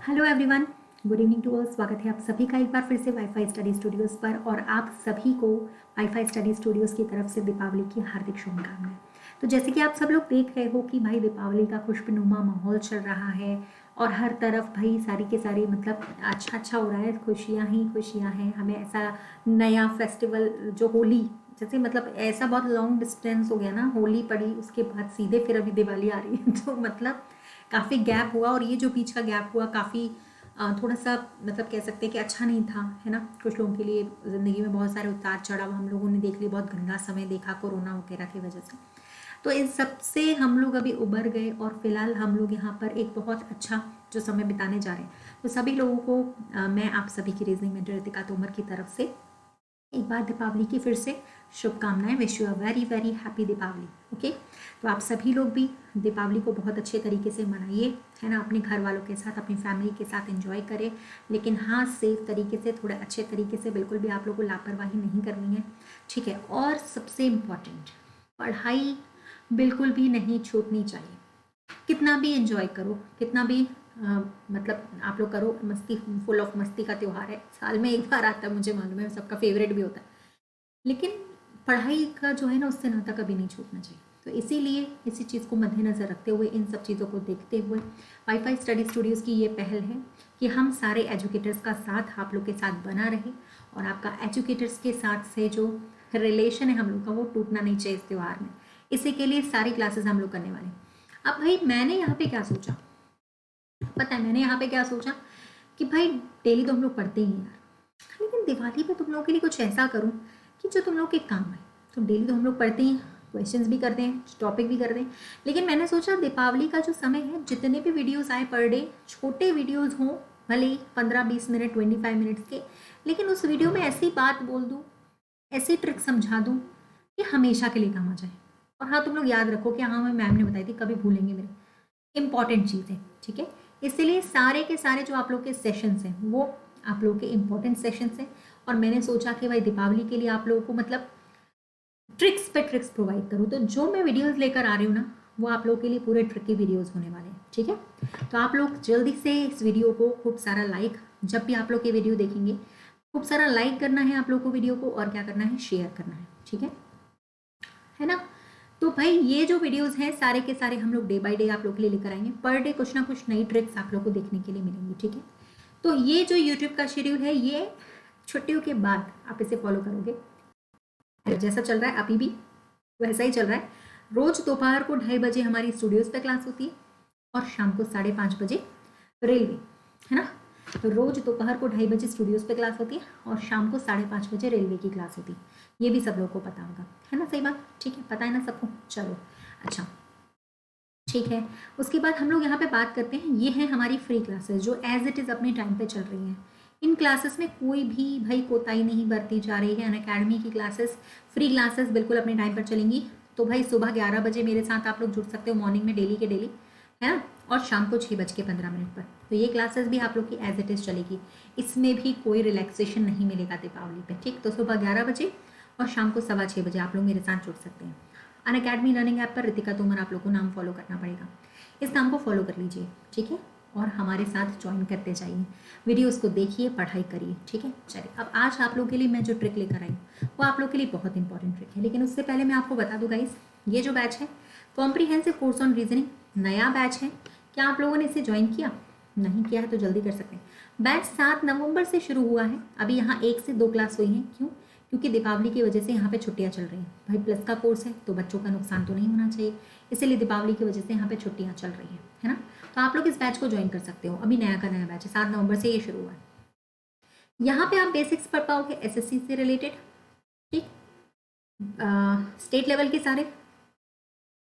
Hello everyone, good evening to all. स्वागत है आप सभी का एक बार फिर से वाईफाई स्टडी स्टूडियोज़ पर। और आप सभी को वाईफाई स्टडी स्टूडियोज़ की तरफ से दीपावली की हार्दिक शुभकामनाएं। तो जैसे कि आप सब लोग देख रहे हो कि भाई दीपावली का खुशनुमा माहौल चल रहा है और हर तरफ भाई सारी के सारी मतलब अच्छा हो रहा है, खुशियाँ ही खुशियाँ हैं। हमें ऐसा नया फेस्टिवल जो होली, जैसे मतलब ऐसा बहुत लॉन्ग डिस्टेंस हो गया ना, होली पड़ी उसके बाद सीधे फिर अभी दिवाली आ रही है तो मतलब काफ़ी गैप हुआ। और ये जो बीच का गैप हुआ काफ़ी थोड़ा सा मतलब कह सकते हैं कि अच्छा नहीं था, है ना। कुछ लोगों के लिए ज़िंदगी में बहुत सारे उतार चढ़ाव हम लोगों ने देख लिए, बहुत गंदा समय देखा कोरोना वगैरह की वजह से। तो इन सब से हम लोग अभी उबर गए और फिलहाल हम लोग यहाँ पर एक बहुत अच्छा जो समय बिताने जा रहे हैं। तो सभी लोगों को मैं आप सभी की रीजनिंग मेंटर रितिका तोमर की तरफ से एक बार दीपावली की फिर से शुभकामनाएं। Wish you a very very happy Deepawali. Okay, तो आप सभी लोग भी दीपावली को बहुत अच्छे तरीके से मनाइए, है ना। अपने घर वालों के साथ, अपनी फैमिली के साथ एंजॉय करें, लेकिन हाँ सेफ तरीके से, थोड़े अच्छे तरीके से। बिल्कुल भी आप लोगों को लापरवाही नहीं करनी है, ठीक है। और सबसे इम्पॉर्टेंट, पढ़ाई बिल्कुल भी नहीं छूटनी चाहिए। कितना भी एंजॉय करो, कितना भी मतलब आप लोग करो, मस्ती, फुल ऑफ मस्ती का त्यौहार है, साल में एक बार आता है, मुझे मालूम है, सबका फेवरेट भी होता है, लेकिन पढ़ाई का जो है ना उससे नाता कभी नहीं छूटना चाहिए। तो इसीलिए इसी चीज़ को मद्देनज़र रखते हुए, इन सब चीज़ों को देखते हुए वाईफाई स्टडी स्टूडियोज़ की ये पहल है कि हम सारे एजुकेटर्स का साथ आप लोग के साथ बना रहे और आपका एजुकेटर्स के साथ से जो रिलेशन है हम लोग का वो टूटना नहीं चाहिए इस त्यौहार में। इसी के लिए सारी क्लासेस हम लोग करने वाले हैं। अब भाई मैंने यहाँ पे क्या सोचा, पता है मैंने यहाँ पे क्या सोचा कि भाई डेली तो हम लोग पढ़ते ही हैं यार, लेकिन दिवाली पे तुम लोगों के लिए कुछ ऐसा करूँ कि जो तुम लोग के काम है। तो डेली तो हम लोग पढ़ते ही, क्वेश्चंस भी करते हैं, टॉपिक भी करते हैं, लेकिन मैंने सोचा दीपावली का जो समय है, जितने भी वीडियोस आए पर डे, छोटे वीडियोस हों, भले ही 15-20 मिनट 25 मिनट्स के, लेकिन उस वीडियो में ऐसी बात बोल दूँ, ऐसी ट्रिक समझा दूँ कि हमेशा के लिए काम आ जाए। और हाँ, तुम लोग याद रखो कि हाँ, मैं मैम ने बताई थी, कभी भूलेंगे मेरे, इंपॉर्टेंट चीज़ है, ठीक है। इसलिए सारे के सारे जो आप लोग के सेशंस हैं वो आप लोग के इंपॉर्टेंट सेशंस हैं। और मैंने सोचा कि भाई दीपावली के लिए आप लोगों को मतलब ट्रिक्स पे ट्रिक्स प्रोवाइड करूँ। तो जो मैं वीडियोस लेकर आ रही हूँ ना, वो आप लोगों के लिए पूरे ट्रिक के वीडियोस होने वाले हैं, ठीक है। तो आप लोग जल्दी से इस वीडियो को खूब सारा लाइक, जब भी आप लोग ये वीडियो देखेंगे खूब सारा लाइक करना है आप लोग को वीडियो को, और क्या करना है, शेयर करना है, ठीक है ना। तो भाई ये जो वीडियोस हैं सारे के सारे हम लोग डे बाय डे आप लोग के लिए लेकर आएंगे। पर डे कुछ ना कुछ नई ट्रिक्स आप लोग को देखने के लिए मिलेंगी, ठीक है। तो ये जो यूट्यूब का शेड्यूल है, ये छुट्टियों के बाद आप इसे फॉलो करोगे। जैसा चल रहा है अभी भी वैसा ही चल रहा है। रोज दोपहर को 2:30 बजे हमारी स्टूडियोज पे क्लास होती है और शाम को 5:30 बजे रेलवे, है ना। तो रोज दोपहर को 2:30 बजे स्टूडियोज पे क्लास होती है और शाम को 5:30 बजे रेलवे की क्लास होती है। ये भी सब लोगों को पता होगा, है ना। सही बात, ठीक है, पता है ना सबको। चलो अच्छा, ठीक है। उसके बाद हम लोग यहाँ पे बात करते हैं, ये है हमारी फ्री क्लासेस जो एज इट इज़ अपने टाइम पे चल रही हैं। इन क्लासेस में कोई भी भाई कोताही नहीं बरती जा रही है। अनअकैडमी की क्लासेस, फ्री क्लासेस बिल्कुल अपने टाइम पर चलेंगी। तो भाई सुबह 11 बजे मेरे साथ आप लोग जुड़ सकते हो, मॉर्निंग में डेली के डेली, है ना। और शाम को 6:15 पर तो ये क्लासेस भी आप लोग की एज इट इज़ चलेगी। इसमें भी कोई रिलैक्सेशन नहीं मिलेगा दीपावली पे, ठीक। तो सुबह 11 बजे और शाम को 6:15 बजे आप लोग मेरे साथ जुड़ सकते हैं। अनअकैडमी लर्निंग ऐप पर रितिका तोमर आप लोग को नाम फॉलो करना पड़ेगा, इस नाम को फॉलो कर लीजिए, ठीक है। और हमारे साथ ज्वाइन करते जाइए, वीडियोस को देखिए, पढ़ाई करिए, ठीक है। चलिए, अब आज आप लोग के लिए मैं जो ट्रिक लेकर आई हूँ वो आप लोग के लिए बहुत इंपॉर्टेंट ट्रिक है। लेकिन उससे पहले मैं आपको बता दूँ गाइस, ये जो बैच है कॉम्प्रीहेंसिव कोर्स ऑन रीजनिंग, नया बैच है। क्या आप लोगों ने इसे ज्वाइन किया? नहीं किया है तो जल्दी कर सकते हैं। बैच 7 नवंबर से शुरू हुआ है। अभी यहाँ 1 से 2 क्लास हुई हैं। क्यों? क्योंकि दीपावली की वजह से यहाँ पे छुट्टियाँ चल रही हैं। भाई प्लस का कोर्स है तो बच्चों का नुकसान तो नहीं होना चाहिए, इसीलिए दीपावली की वजह से यहाँ पे छुट्टियाँ चल रही हैं, है ना। तो आप लोग इस बैच को ज्वाइन कर सकते हो। अभी नया का नया बैच है, 7 नवंबर से ये शुरू हुआ है। यहाँ पे आप बेसिक्स पढ़ पाओगे एसएससी से रिलेटेड, ठीक, स्टेट लेवल के सारे,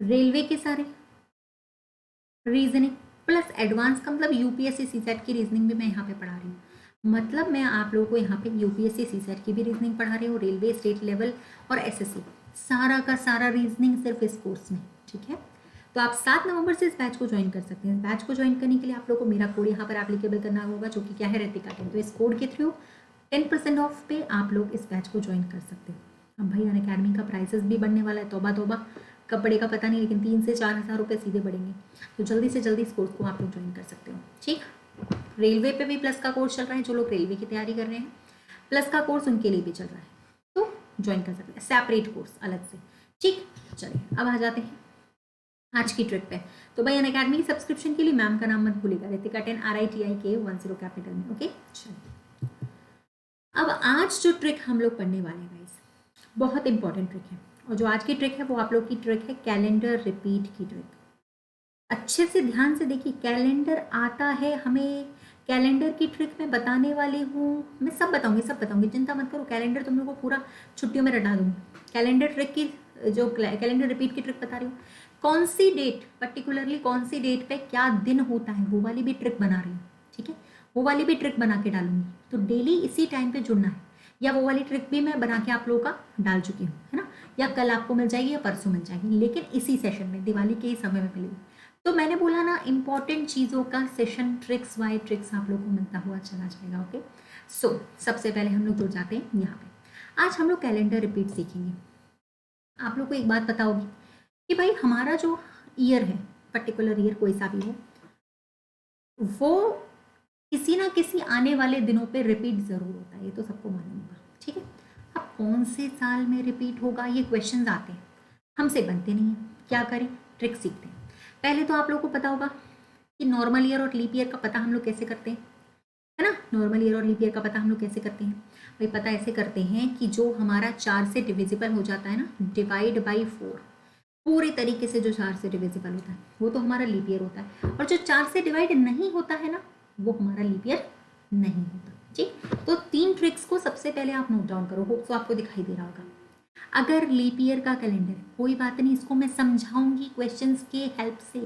रेलवे के सारे, रीजनिंग प्लस एडवांस का मतलब यूपीएससी सीसेट की रीजनिंग भी मैं यहाँ पे पढ़ा रही हूँ। मतलब मैं आप लोगों को यहाँ पे यूपीएससी सीसेट की भी रीजनिंग पढ़ा रही हूँ, रेलवे, स्टेट लेवल और एसएससी, सारा का सारा रीजनिंग सिर्फ इस कोर्स में, ठीक है। तो आप 7 नवंबर से इस बैच को ज्वाइन कर सकते हैं। इस बैच को ज्वाइन करने के लिए आप लोग को मेरा कोड यहाँ पर एप्लीकेबल करना होगा, जो कि क्या है, रितिका 10। तो इस कोड के थ्रू 10% ऑफ पे आप लोग इस बैच को ज्वाइन कर सकते हो। अब भाई अनअकैडमी का प्राइसेस भी बढ़ने वाला है, तौबा तौबा, कब बढ़ेगा पता नहीं, लेकिन 3 से 4 हज़ार रुपये सीधे बढ़ेंगे। तो जल्दी से जल्दी इस कोर्स को आप लोग ज्वाइन कर सकते हो, ठीक। रेलवे पे भी प्लस का कोर्स चल रहा है, जो लोग रेलवे की तैयारी कर रहे हैं प्लस का कोर्स उनके लिए भी चल रहा है, तो ज्वाइन कर सकते हैं, सेपरेट कोर्स अलग से। ठीक, चलिए अब आ जाते हैं आज की ट्रिक पे। तो भाई अनअकैडमी की सब्सक्रिप्शन के लिए मैम का नाम मत भूलिएगा, रितिका 10 RITIK 10 कैपिटल में। ओके, चलिए अब आज जो ट्रिक हम लोग पढ़ने वाले हैं गाइस, बहुत इंपॉर्टेंट ट्रिक है, और जो आज की ट्रिक है वो आप लोग की ट्रिक है कैलेंडर रिपीट की ट्रिक। अच्छे से ध्यान से देखिए, कैलेंडर आता है हमें, कैलेंडर की ट्रिक मैं बताने वाली हूँ, मैं सब बताऊंगी, चिंता मत करो, कैलेंडर तुम लोगों को पूरा छुट्टियों में रटा दूंगी। कैलेंडर ट्रिक की जो कैलेंडर रिपीट की ट्रिक बता रही हूँ, कौन सी डेट पर्टिकुलरली, कौन सी डेट पे क्या दिन होता है, वो वाली भी ट्रिक बना रही हूँ। ठीक है, वो वाली भी ट्रिक बना के डालूंगी, तो डेली इसी टाइम पे जुड़ना है, या वो वाली ट्रिक भी मैं बना के आप लोगों का डाल चुकी हूँ, है ना, या कल आपको मिल जाएगी या परसों मिल जाएगी, लेकिन इसी सेशन में दिवाली के ही समय में मिलेगी। तो मैंने बोला ना, इंपॉर्टेंट चीज़ों का सेशन ट्रिक्स वाई ट्रिक्स आप लोगों को मिलता हुआ चला जाएगा। ओके, सो सबसे पहले हम लोग जुड़ जाते हैं यहाँ पे। आज हम लोग कैलेंडर रिपीट सीखेंगे। आप लोग को एक बात पता होगी कि भाई हमारा जो ईयर है, पर्टिकुलर ईयर कोई सा भी हो, वो किसी ना किसी आने वाले दिनों पे रिपीट ज़रूर होता है, ये तो सबको मालूम होगा। ठीक है, अब कौन से साल में रिपीट होगा, ये क्वेश्चंस आते हैं, हमसे बनते नहीं हैं, क्या करें, ट्रिक सीखते हैं। पहले तो आप लोगों को पता होगा कि नॉर्मल ईयर और लीप ईयर का पता हम लोग कैसे करते हैं, है ना। नॉर्मल ईयर और लीप ईयर का पता हम लोग कैसे करते हैं भाई, पता ऐसे करते हैं कि जो हमारा 4 से डिविजिबल हो जाता है ना, डिवाइड बाई 4, पूरे तरीके से जो 4 से डिविजिबल होता है वो तो हमारा लीप ईयर होता है, और जो 4 से डिवाइड नहीं होता है ना, वो हमारा लीप ईयर नहीं होता। ठीक, तो 3 ट्रिक्स को सबसे पहले आप नोट डाउन करो, होप तो आपको दिखाई दे रहा होगा। अगर लीप ईयर का कैलेंडर, कोई बात नहीं, इसको मैं समझाऊंगी क्वेश्चंस के हेल्प से,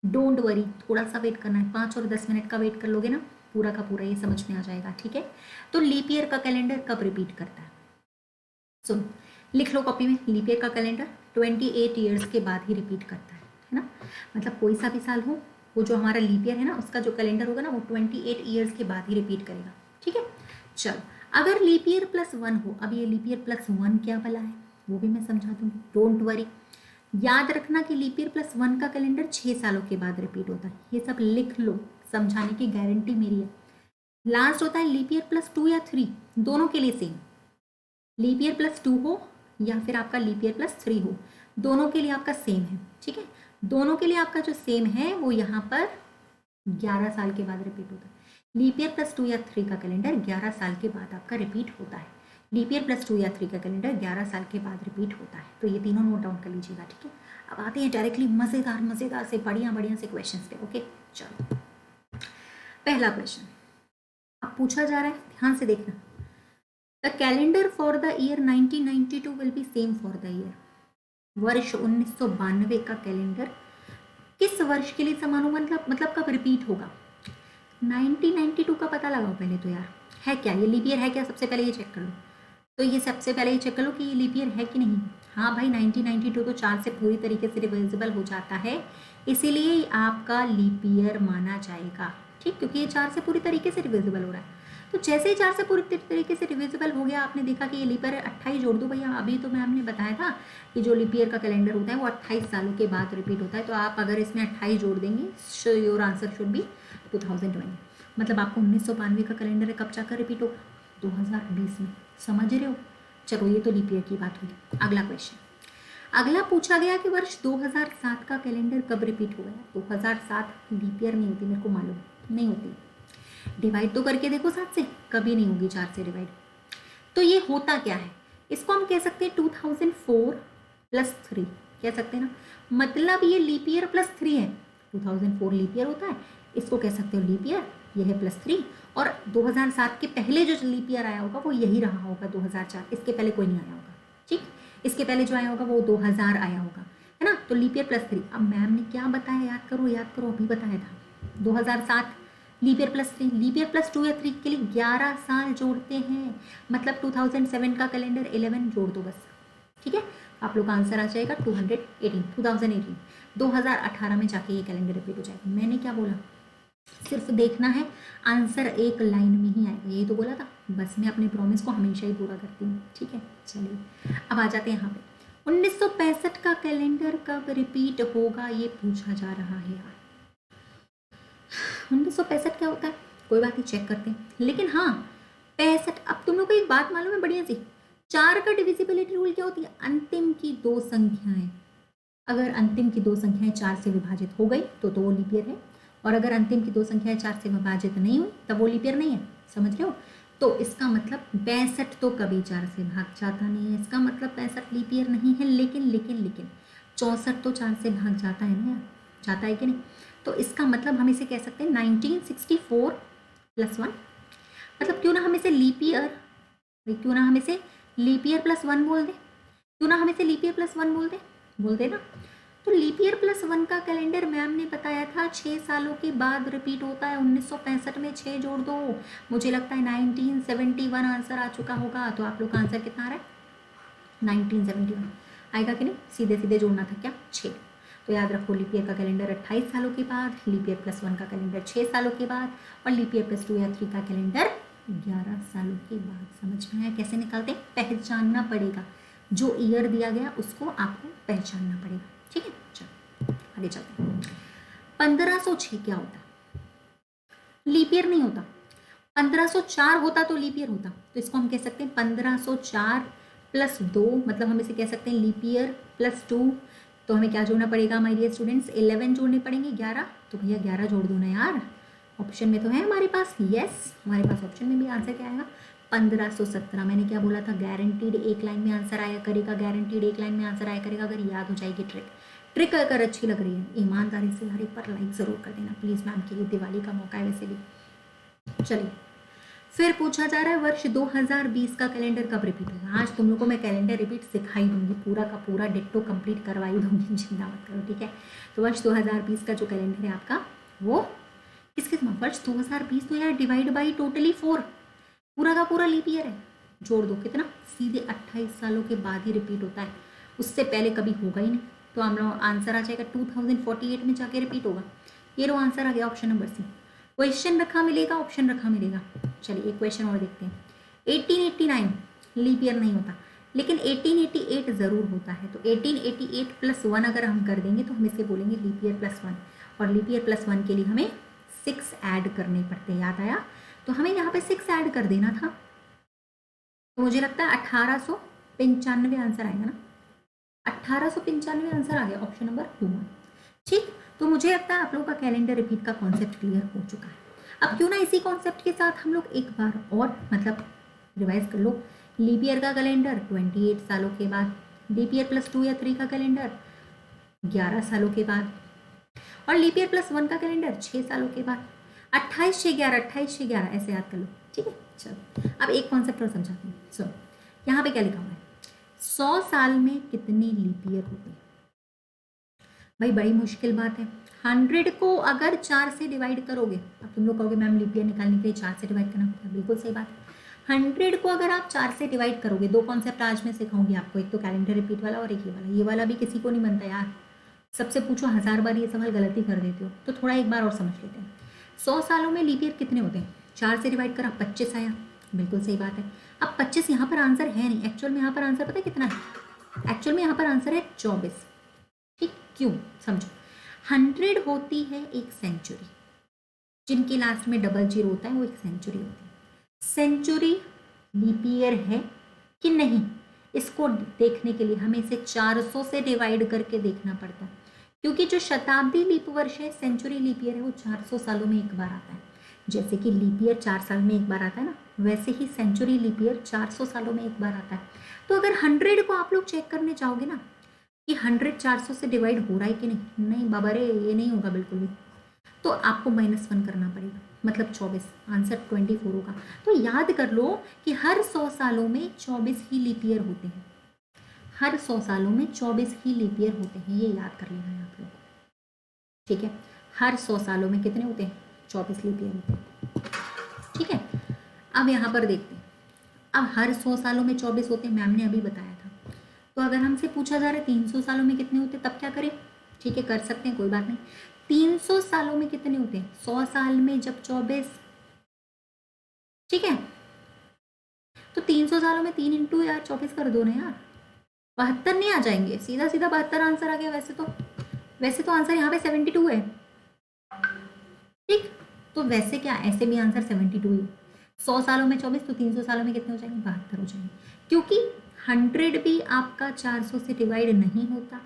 डोंट वरी, थोड़ा सा वेट करना है, 5 और 10 मिनट का वेट कर लोगे ना, पूरा का पूरा ये समझ में आ जाएगा। ठीक है, तो लीप ईयर का कैलेंडर कब रिपीट करता है, सुनो, लिख लो कॉपी में, लीप ईयर का कैलेंडर 28 ईयर्स के बाद ही रिपीट करता है ना, मतलब कोई सा भी साल हो, वो जो हमारा लीप ईयर है ना, उसका जो कैलेंडर होगा ना, वो 28 ईयर्स के बाद ही रिपीट करेगा। ठीक है, चलो, अगर लीप ईयर +1 हो, अब ये लीप ईयर +1 क्या भला है वो भी मैं समझा दूंगी, डोंट वरी। याद रखना कि लीप ईयर +1 का कैलेंडर 6 सालों के बाद रिपीट होता है, ये सब लिख लो, समझाने की गारंटी मेरी है। लास्ट होता है लीप ईयर +2 या 3, दोनों के लिए सेम, लीप ईयर +2 हो या फिर आपका लीप ईयर +3 हो, दोनों के लिए आपका सेम है। ठीक है, दोनों के लिए आपका जो सेम है वो यहाँ पर 11 साल के बाद रिपीट होता है। लीप ईयर +2 या 3 का कैलेंडर 11 साल के बाद आपका रिपीट होता है, लीप ईयर +2 या 3 का कैलेंडर 11 साल के बाद रिपीट होता है। तो ये तीनों नोट डाउन कर लीजिएगा। ठीक है, अब आते हैं डायरेक्टली मज़ेदार से बढ़िया से क्वेश्चन पे। ओके, चलो, पहला क्वेश्चन अब पूछा जा रहा है, ध्यान से देखना। The calendar for the year 1992 will be same for the year, वर्ष 1992 का कैलेंडर किस वर्ष के लिए समान होगा, मतलब कब रिपीट होगा। 1992 का पता लगाओ पहले तो यार, है क्या ये लीप ईयर है क्या, सबसे पहले ये चेक कर लो। तो ये सबसे पहले ये चेक कर लो कि ये लीप ईयर है कि नहीं। हाँ भाई, 1992 तो 4 से पूरी तरीके से डिविजिबल हो जाता है, इसीलिए आपका लीप ईयर माना जाएगा। ठीक, क्योंकि ये 4 से पूरी तरीके से डिविजिबल हो रहा है, तो जैसे ही 4 से पूरी तरीके से डिविजिबल हो गया, आपने देखा कि ये लीप ईयर 28 जोड़ दो भैया। अभी तो मैम ने बताया था कि जो लीप ईयर का कैलेंडर होता है वो 28 सालों के बाद रिपीट होता है, तो आप अगर इसमें 28 जोड़ देंगे, योर आंसर शुड बी 2020, मतलब आपको 1992 का कैलेंडर कब जाकर रिपीट होगा, 2020 में। समझ रहे हो, चलो ये तो लीप ईयर की बात हुई। अगला क्वेश्चन, अगला पूछा गया कि वर्ष 2007 का कैलेंडर कब रिपीट हुआ है। 2007 लीप ईयर नहीं होती, मेरे को मालूम नहीं होती, डिवाइड तो करके देखो 7 से, कभी नहीं होगी 4 से डिवाइड। तो ये होता क्या है, इसको हम कह सकते हैं 2004 + 3 कह सकते हैं ना, मतलब ये लीप ईयर +3 है। 2004 लीप ईयर होता है, इसको कह सकते हो लीप ईयर, ये है +3, और 2007 के पहले जो लीप ईयर आया होगा वो यही रहा होगा 2004, इसके पहले कोई नहीं आया होगा। ठीक, इसके पहले जो आया होगा वो 2000 आया होगा, है ना, तो लीप ईयर +3। अब मैम ने क्या बताया, याद करो, अभी बताया था 2007 लीप ईयर +3, लीप ईयर +2 या 3 के लिए 11 साल जोड़ते हैं, मतलब 2007 का कैलेंडर 11 जोड़ दो बस। ठीक है, आप लोग का आंसर आ जाएगा 2018, 2018 में जाके ये कैलेंडर रिपीट हो जाएगा। मैंने क्या बोला, सिर्फ देखना है, आंसर एक लाइन में ही आएगा, यही तो बोला था। बस मैं अपने प्रॉमिस को हमेशा ही पूरा करती हूँ। ठीक है, चलिए अब आ जाते हैं यहाँ पे। 1965 का कैलेंडर कब रिपीट होगा, ये पूछा जा रहा है यार। 1965 क्या होता है, कोई बात नहीं, चेक करते हैं। लेकिन हाँ 65, अब तुम लोग को एक बात मालूम है बढ़िया सी, 4 का डिविजिबिलिटी रूल क्या होती है, अंतिम की दो संख्याएं, अगर अंतिम की दो संख्याएं 4 से विभाजित हो गई तो वो लीप ईयर है, और अगर अंतिम की दो संख्याएं 4 से विभाजित नहीं हुई तब वो लीप ईयर नहीं है। समझ रहे हो? तो इसका मतलब 65 तो कभी 4 से भाग जाता नहीं है, इसका मतलब 65 लीप ईयर नहीं है। लेकिन लेकिन लेकिन 64 तो 4 से भाग जाता है ना यार, जाता है कि नहीं? तो इसका मतलब हम इसे कह सकते हैं 1964 + 1, मतलब क्यों ना हम इसे लीप ईयर, क्यों ना हम इसे लीप ईयर +1 बोल दें, क्यों ना हम इसे लीप ईयर +1 बोल दे ना। तो लीप ईयर +1 का कैलेंडर मैम ने बताया था 6 सालों के बाद रिपीट होता है। 1965 में 6 जोड़ दो, मुझे लगता है 1971 आंसर आ चुका होगा। तो आप लोग का आंसर कितना आ रहा है? 1971 आएगा कि नहीं? सीधे सीधे जोड़ना था क्या? 6। तो याद रखो लीप ईयर का कैलेंडर 28 सालों के बाद, लीप ईयर +1 का कैलेंडर 6 सालों के बाद, और लीप ईयर +2 या 3 का कैलेंडर 11 सालों के बाद। समझ में आया कैसे निकालते हैं? पहचानना पड़ेगा, जो ईयर दिया गया उसको आपको पहचानना पड़ेगा। ठीक है, चलो आगे चलते हैं। 1506 क्या होता है? लीप ईयर नहीं होता। 1504 होता तो लीप ईयर होता, तो इसको हम कह सकते हैं 1504 + 2, मतलब हम इसे कह सकते हैं लीप ईयर +2। तो हमें क्या जोड़ना पड़ेगा माय डियर स्टूडेंट्स? 11 जोड़ने पड़ेंगे, 11। तो भैया 11 जोड़ दो ना यार, ऑप्शन में तो है हमारे पास। यस, हमारे पास ऑप्शन में भी आंसर क्या आएगा? 1517। मैंने क्या बोला था? गारंटीड एक लाइन में आंसर आया करेगा, गारंटीड एक लाइन में आंसर आया करेगा, अगर याद हो जाएगी ट्रिक अगर अच्छी लग रही है ईमानदारी से हर एक पर लाइक ज़रूर कर देना प्लीज़ मैम, के लिए दिवाली का मौका है वैसे भी। चलिए, फिर पूछा जा रहा है वर्ष 2020 का कैलेंडर कब रिपीट होगा। आज तुम लोग को मैं कैलेंडर रिपीट सिखाई दूंगी, पूरा का पूरा डिट्टो कंप्लीट करवाई दूंगी, चिंता मत करो, ठीक है। तो वर्ष 2020 का जो कैलेंडर है आपका वो किसके समान? वर्ष 2020 तो यार डिवाइड बाई टोटली 4, पूरा का पूरा लीप ईयर है। जोड़ दो कितना? सीधे 28 सालों के बाद ही रिपीट होता है, उससे पहले कभी होगा ही नहीं। तो हम लोग आंसर आ जाएगा 2048 में जाके रिपीट होगा। ये लो आंसर आ गया, ऑप्शन नंबर सी। क्वेश्चन रखा मिलेगा, ऑप्शन रखा मिलेगा। चलिए एक क्वेश्चन और देखते हैं। 1889 लीप ईयर नहीं होता, लेकिन 1888 ज़रूर होता है। तो 1888 + 1 अगर हम कर देंगे तो हम इसे बोलेंगे लीप ईयर +1, और लीप ईयर +1 के लिए हमें 6 ऐड करने पड़ते हैं। याद आया? तो हमें यहाँ पे 6 ऐड कर देना था। तो मुझे लगता है 1895 आंसर आएगा ना, 1895 आंसर आ गया, ऑप्शन नंबर 2। ठीक, तो मुझे लगता है आप लोगों का कैलेंडर रिपीट का कॉन्सेप्ट क्लियर हो चुका है। अब क्यों ना इसी कॉन्सेप्ट के साथ हम लोग एक बार और मतलब रिवाइज कर लो। लीप ईयर का कैलेंडर 28 सालों के बाद, लीप ईयर +2 या 3 का कैलेंडर 11 सालों के बाद, और लीप ईयर +1 का कैलेंडर 6 सालों के बाद। 28 से 11, 28 से 11 ऐसे याद कर लो, ठीक है। चलो अब एक कॉन्सेप्ट और समझाती हूँ। सुनो, यहाँ पे क्या लिखा हुआ है? 100 साल में कितने लीप ईयर होते हैं? भाई बड़ी मुश्किल बात है। 100 को अगर 4 से डिवाइड करोगे, अब तुम लोग कहोगे मैम लीप ईयर निकालने के लिए 4 से डिवाइड करना पड़ता है, बिल्कुल सही बात है। 100 को अगर आप 4 से डिवाइड करोगे, दो कॉन्सेप्ट आज मैं सिखाऊंगी आपको, एक तो कैलेंडर रिपीट वाला और एक ये वाला भी किसी को नहीं बनता यार, सबसे पूछो 1000 बार ये सवाल गलती कर देते हो। तो थोड़ा एक बार और समझ लेते हैं। 100 सालों में लीप ईयर कितने होते हैं? 4 से डिवाइड करा, 25 आया, बिल्कुल सही बात है। अब 25 यहाँ पर आंसर है नहीं, एक्चुअल में यहाँ पर आंसर पता है कितना है? एक्चुअल में यहाँ पर आंसर है 24। ठीक, क्यों? समझो, 100 होती है एक सेंचुरी, जिनके लास्ट में डबल जीरो होता है वो एक सेंचुरी होती है। सेंचुरी लीप ईयर है कि नहीं, इसको देखने के लिए हमें इसे 400 से डिवाइड करके देखना पड़ता है, क्योंकि जो शताब्दी लीप वर्ष है, सेंचुरी लीप ईयर है, वो 400 सालों में एक बार आता है। जैसे कि लीप ईयर 4 साल में एक बार आता है ना, वैसे ही सेंचुरी लीप ईयर 400 सालों में एक बार आता है। तो अगर 100 को आप लोग चेक करने चाहोगे ना कि 100 400 से डिवाइड हो रहा है कि नहीं, नहीं बाबा रे, ये नहीं होगा बिल्कुल भी। तो आपको -1 करना पड़ेगा, मतलब 24, आंसर 24 होगा। तो याद कर लो कि हर 100 सालों में 24 ही लीप ईयर होते हैं, हर 100 सालों में 24 ही लीप ईयर होते हैं, ये याद कर लेना है आप लोग, ठीक है। हर 100 सालों में कितने होते हैं? 24 लीप ईयर होते हैं, ठीक है। अब यहाँ पर देखते हैं, अब हर 100 सालों में 24 होते हैं, मैम ने अभी बताया था। तो अगर हमसे पूछा जा रहा है 300 सालों में कितने होते हैं, तब क्या करें? ठीक है, कर सकते हैं, कोई बात नहीं। 300 सालों में कितने होते हैं? 100 साल में जब 24, ठीक है। तो 300 सालों में 3 × यार 24 कर दो ना यार, 72 नहीं आ जाएंगे? सीधा सीधा 72 आंसर आ गया। वैसे तो आंसर यहाँ पे 72 है, ठीक। तो वैसे क्या, ऐसे भी आंसर 72 ही। 100 सालों में 24, तो 300 सालों में कितने हो जाएंगे, 72 हो जाएंगे। क्योंकि 100 भी आपका 400 से डिवाइड नहीं होता,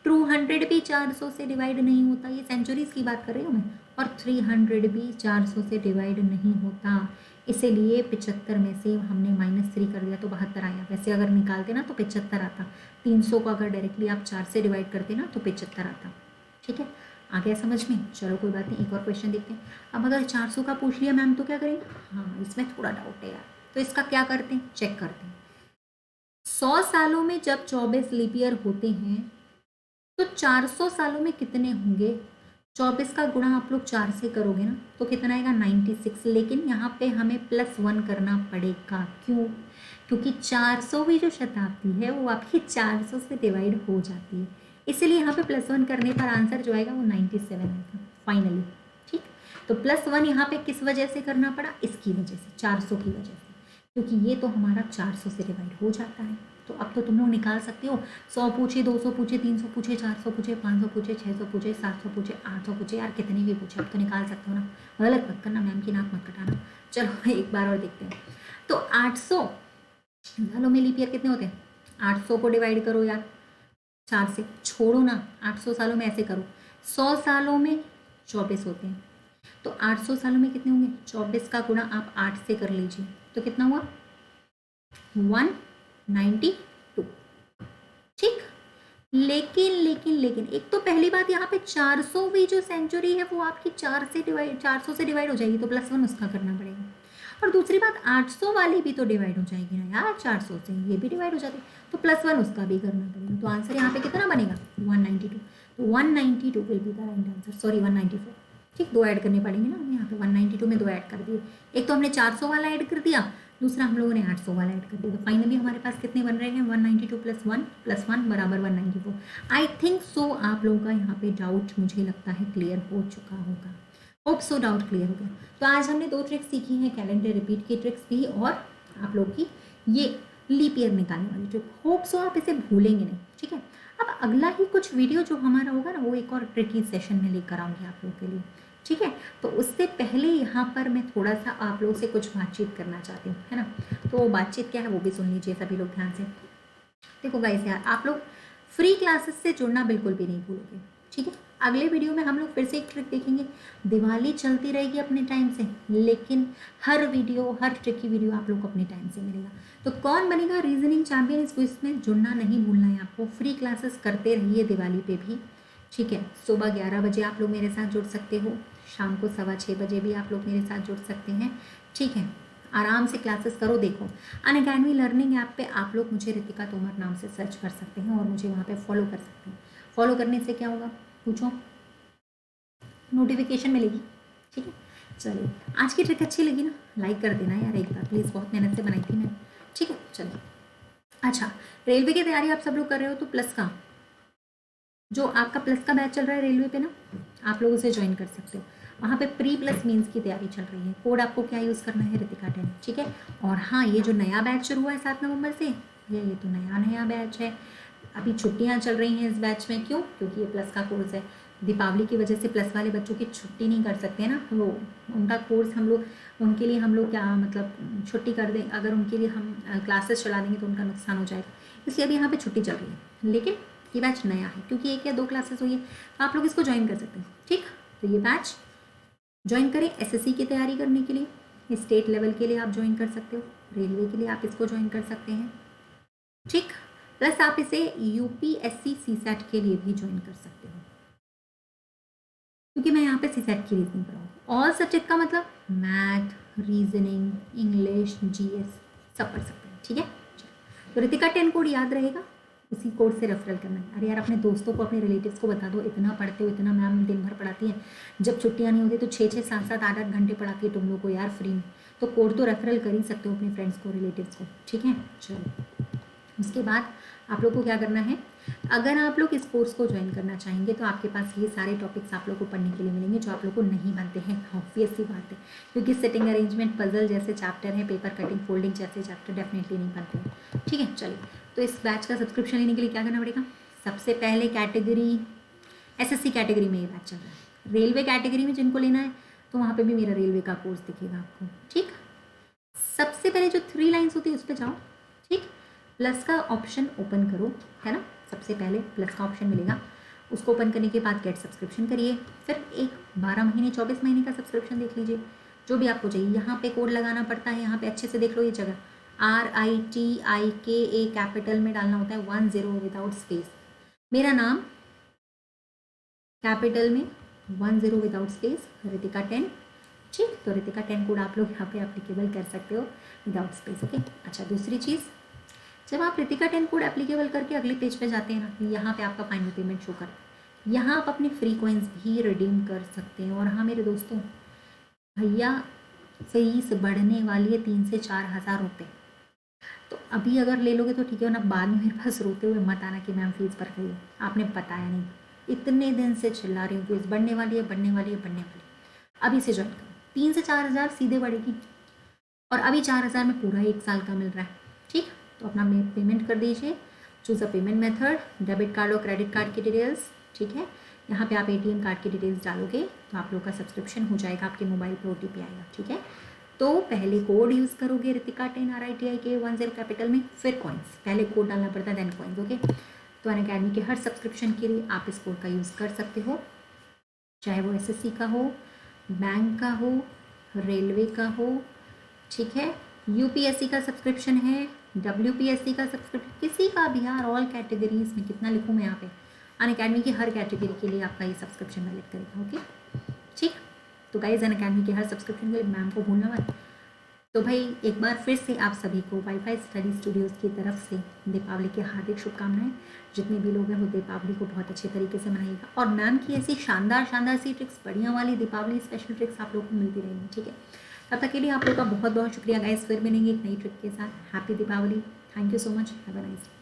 ट्रू 100 भी 400 से डिवाइड नहीं होता, ये सेंचुरीज की बात कर रही हूँ मैं, और 300 भी 400 से डिवाइड नहीं होता। इसीलिए 75 में से हमने -3 कर दिया तो 72 आया। वैसे अगर निकालते ना तो 75 आता। 300 को अगर डायरेक्टली आप 4 से डिवाइड करते ना तो 75 आता। ठीक है, आ गया समझ में? चलो कोई बात नहीं, एक और क्वेश्चन देखते हैं। अब अगर 400 का पूछ लिया मैम तो क्या करेंगे? हाँ, इसमें थोड़ा डाउट है यार, तो इसका क्या करते हैं, चेक करते हैं। 100 सालों में जब 24 लीप ईयर होते हैं तो 400 सालों में कितने होंगे? 24 का गुणा आप लोग 4 से करोगे ना तो कितना आएगा, 96। लेकिन यहाँ पे हमें +1 करना पड़ेगा। क्यों? क्योंकि 400वीं जो शताब्दी है वो आपकी 400 से डिवाइड हो जाती है, इसलिए यहाँ पे +1 करने पर आंसर जो आएगा वो 97 आएगा फाइनली। ठीक, तो +1 यहाँ पे किस वजह से करना पड़ा? इसकी वजह से, 400 की वजह से, क्योंकि ये तो हमारा 400 से डिवाइड हो जाता है। तो अब तो तुम लोग निकाल सकते हो, 100 पूछे, 200 पूछे, 300 पूछे, 400 पूछे, 500 पूछे, 600 पूछे, 700 पूछे, 800 पूछे, यार कितने भी पूछे अब तो निकाल सकते हो ना। गलत मत करना, मैम की नाक मत कटाना। चलो एक बार और देखते हैं। तो 800 सालों में लीप ईयर कितने होते हैं? 800 को डिवाइड करो यार 4 से, छोड़ो ना 800 सालों में ऐसे करो, 100 सालों में 24 होते हैं, तो 800 सालों में कितने होंगे? 24 का गुणा आप 8 से कर लीजिए तो कितना हुआ, 192। ठीक, लेकिन एक तो पहली बात यहाँ पे 400वीं जो सेंचुरी है वो आपकी 400 से डिवाइड हो जाएगी, तो +1 उसका करना पड़ेगा। और दूसरी बात 800 वाली भी तो डिवाइड हो जाएगी ना यार 400 से, ये भी डिवाइड हो जाती है, तो +1 उसका भी करना पड़ेगा। तो आंसर यहाँ पे कितना बनेगा, 192। तो 192 will be the right answer, sorry 194। ठीक, 2 ऐड करने पड़ेंगे ना, यहाँ पे 192 में 2 ऐड कर दिए। एक तो हमने 400 वाला ऐड कर दिया, दूसरा हम लोगों ने 800 वाला ऐड कर दिया। तो फाइनली हमारे पास कितने बन रहे हैं, 192 + 1 बराबर 194। आई थिंक सो आप लोगों का यहाँ पे डाउट मुझे लगता है क्लियर हो चुका होगा। होप सो डाउट क्लियर हो गया। तो आज हमने 2 ट्रिक्स सीखी हैं, कैलेंडर रिपीट की ट्रिक्स भी और आप लोग की ये लीप ईयर निकालने वाली ट्रिक। होप सो आप इसे भूलेंगे नहीं। ठीक है, अब अगला ही कुछ वीडियो जो हमारा होगा ना वो एक और ट्रिकी सेशन में लेकर आऊँगी आप लोगों के लिए। ठीक है, तो उससे पहले यहाँ पर मैं थोड़ा सा आप लोगों से कुछ बातचीत करना चाहती हूँ, है ना। तो बातचीत क्या है वो भी सुन लीजिए सभी लोग ध्यान से। देखो गाइस यार, आप लोग फ्री क्लासेस से जुड़ना बिल्कुल भी नहीं भूलोगे। ठीक है, अगले वीडियो में हम लोग फिर से एक ट्रिक देखेंगे। दिवाली चलती रहेगी अपने टाइम से, लेकिन हर वीडियो, हर ट्रिक की वीडियो आप लोग को अपने टाइम से मिलेगा। तो कौन बनेगा रीजनिंग चैंपियन, इस क्विज में जुड़ना नहीं भूलना है आपको। फ्री क्लासेस करते रहिए दिवाली पे भी। ठीक है, सुबह 11 बजे आप लोग मेरे साथ जुड़ सकते हो, शाम को 6:15 बजे भी आप लोग मेरे साथ जुड़ सकते हैं। ठीक है, आराम से क्लासेस करो। देखो अनअकैडमी लर्निंग ऐप पे आप लोग मुझे रितिका तोमर नाम से सर्च कर सकते हैं और मुझे वहाँ पे फॉलो कर सकते हैं। फॉलो करने से क्या होगा पूछो, नोटिफिकेशन मिलेगी। ठीक है, चलिए आज की ट्रिक अच्छी लगी ना, लाइक कर देना यार एक बार प्लीज़, बहुत मेहनत से बनाई थी मैंने। ठीक है, चलिए। अच्छा, रेलवे की तैयारी आप सब लोग कर रहे हो तो प्लस का जो आपका प्लस का बैच चल रहा है रेलवे पे ना, आप लोग उसे ज्वाइन कर सकते हो। वहाँ पे प्री प्लस मीन्स की तैयारी चल रही है। कोड आपको क्या यूज़ करना है, रितिका 10। ठीक है, और हाँ ये जो नया बैच शुरू हुआ है 7 नवंबर से, ये तो नया बैच है। अभी छुट्टियाँ चल रही हैं इस बैच में, क्यों? क्योंकि ये प्लस का कोर्स है। दीपावली की वजह से प्लस वाले बच्चों की छुट्टी नहीं कर सकते हैं ना, वो उनका कोर्स हम लोग उनके लिए हम लोग क्या मतलब छुट्टी कर दें, अगर उनके लिए हम क्लासेस चला देंगे तो उनका नुकसान हो जाएगा, इसलिए अभी यहाँ पे छुट्टी चल रही है। लेकिन ये बैच नया है क्योंकि 1 या 2 क्लासेस हुई है, तो आप लोग इसको ज्वाइन कर सकते हैं। ठीक, तो ये बैच ज्वाइन करें एसएससी की तैयारी करने के लिए, स्टेट लेवल के लिए आप ज्वाइन कर सकते हो, रेलवे के लिए आप इसको ज्वाइन कर सकते हैं। ठीक, प्लस आप इसे यूपीएससी सीसैट के लिए भी ज्वाइन कर सकते हो, क्योंकि मैं यहाँ पे सीसैट की रीजनिंग पढ़ाऊँ। ऑल सब्जेक्ट का मतलब मैथ, रीजनिंग, इंग्लिश, जीएस सब पढ़ सकते हैं। ठीक है, तो रितिका 10 कोड याद रहेगा, उसी कोड से रेफरल करना है। अरे यार अपने दोस्तों को, अपने रिलेटिव्स को बता दो, इतना पढ़ते हो, इतना मैम दिन भर पढ़ाती है, जब छुट्टियाँ नहीं होती तो 6-6, 7-7, 8-8 घंटे पढ़ाती है तुम लोग को यार फ्री में, तो कोड तो रेफरल कर ही सकते हो अपने फ्रेंड्स को, रिलेटिव्स को। ठीक है, चलो उसके बाद आप लोग को क्या करना है, अगर आप लोग इस कोर्स को ज्वाइन करना चाहेंगे तो आपके पास ये सारे टॉपिक्स आप लोग को पढ़ने के लिए मिलेंगे जो आप लोग को नहीं बनते हैं, ऑब्वियस सी बात है, क्योंकि सेटिंग अरेंजमेंट, पजल जैसे चैप्टर हैं, पेपर कटिंग, फोल्डिंग जैसे चैप्टर डेफिनेटली नहीं बनते हैं। ठीक है, चलिए तो इस बैच का सब्सक्रिप्शन लेने के लिए क्या करना पड़ेगा, सबसे पहले कैटेगरी एसएससी कैटेगरी में ये बैच चल रहा है। रेलवे कैटेगरी में जिनको लेना है तो वहाँ पे भी मेरा रेलवे का कोर्स दिखेगा आपको। ठीक, सबसे पहले जो 3 लाइन्स होती है उस पर जाओ। ठीक, प्लस का ऑप्शन ओपन करो, है ना, सबसे पहले प्लस का ऑप्शन मिलेगा, उसको ओपन करने के बाद गेट सब्सक्रिप्शन करिए, फिर एक 12 महीने 24 महीने का सब्सक्रिप्शन देख लीजिए, जो भी आपको चाहिए। यहाँ पे कोड लगाना पड़ता है, यहाँ पे अच्छे से देख लो ये जगह, RITIKA कैपिटल में डालना होता है, 10 विदाउट स्पेस। मेरा नाम कैपिटल में 10 विदाउट स्पेस, रितिका 10। ठीक, तो रितिका 10 कोड आप लोग यहाँ पे एप्लीकेबल कर सकते हो विदाउट स्पेस। ओके, अच्छा दूसरी चीज़, जब आप रितिका 10 कोड एप्लीकेबल करके अगले पेज पे जाते हैं ना, यहाँ पे आपका फाइनल पेमेंट शो कर, यहाँ आप अपने फ्री कॉइन्स भी रिडीम कर सकते हैं। और हाँ मेरे दोस्तों, भैया फीस बढ़ने वाली है 3 से 4 हज़ार रुपये, तो अभी अगर ले लोगे तो ठीक है, ना बाद में मेरे पास रोते हुए मत आना कि मैम फीस बढ़ गई है, आपने बताया नहीं। इतने दिन से चिल्ला रही हूँ फीस बढ़ने वाली है, बढ़ने वाली है, बढ़ने वाली है। अभी से ज्वाइन करो, 3 से 4 हज़ार सीधे बढ़ेगी, और अभी 4 हज़ार में पूरा 1 साल का मिल रहा है। ठीक, तो अपना पेमेंट कर दीजिए, चूज़ अ पेमेंट मेथड, डेबिट कार्ड और क्रेडिट कार्ड की डिटेल्स। ठीक है, यहाँ पे आप ATM कार्ड की डिटेल्स डालोगे तो आप लोग का सब्सक्रिप्शन हो जाएगा, आपके मोबाइल पे OTP आएगा। ठीक है, तो पहले कोड यूज़ करोगे रितिका 10 RITIKA 10 कैपिटल में, फिर कॉइन्स, पहले कोड डालना पड़ता है देन कॉइन्स। ओके, तो अनअकैडमी के हर सब्सक्रिप्शन के लिए आप इस कोड का यूज़ कर सकते हो, चाहे वो SSC का हो, बैंक का हो, रेलवे का हो, ठीक है, UPSC का सब्सक्रिप्शन है, WPSC का सब्सक्रिप्शन, किसी का भी यार, ऑल कैटेगरीज में। कितना लिखूँ मैं यहाँ पे, अनअकैडमी की हर कैटेगरी के लिए आपका ये सब्सक्रिप्शन वैलिड करेगा। ओके, ठीक, तो गाइज अनअकैडमी के हर सब्सक्रिप्शन के लिए मैम को भूलना मत। तो भाई एक बार फिर से आप सभी को वाईफाई स्टडी स्टूडियोज़ की तरफ से दीपावली की हार्दिक शुभकामनाएं। जितने भी लोग हैं वो दीपावली को बहुत अच्छे तरीके से मनाइएगा, और मैम की ऐसी शानदार शानदार सी ट्रिक्स, बढ़िया वाली दीपावली स्पेशल ट्रिक्स आप लोग को मिलती रहेंगी। ठीक है, तब तक के लिए आप लोग का बहुत बहुत शुक्रिया गाइज, फिर मिलेंगे एक नई ट्रिक के साथ। Happy Deepawali, thank you so much, have a nice day.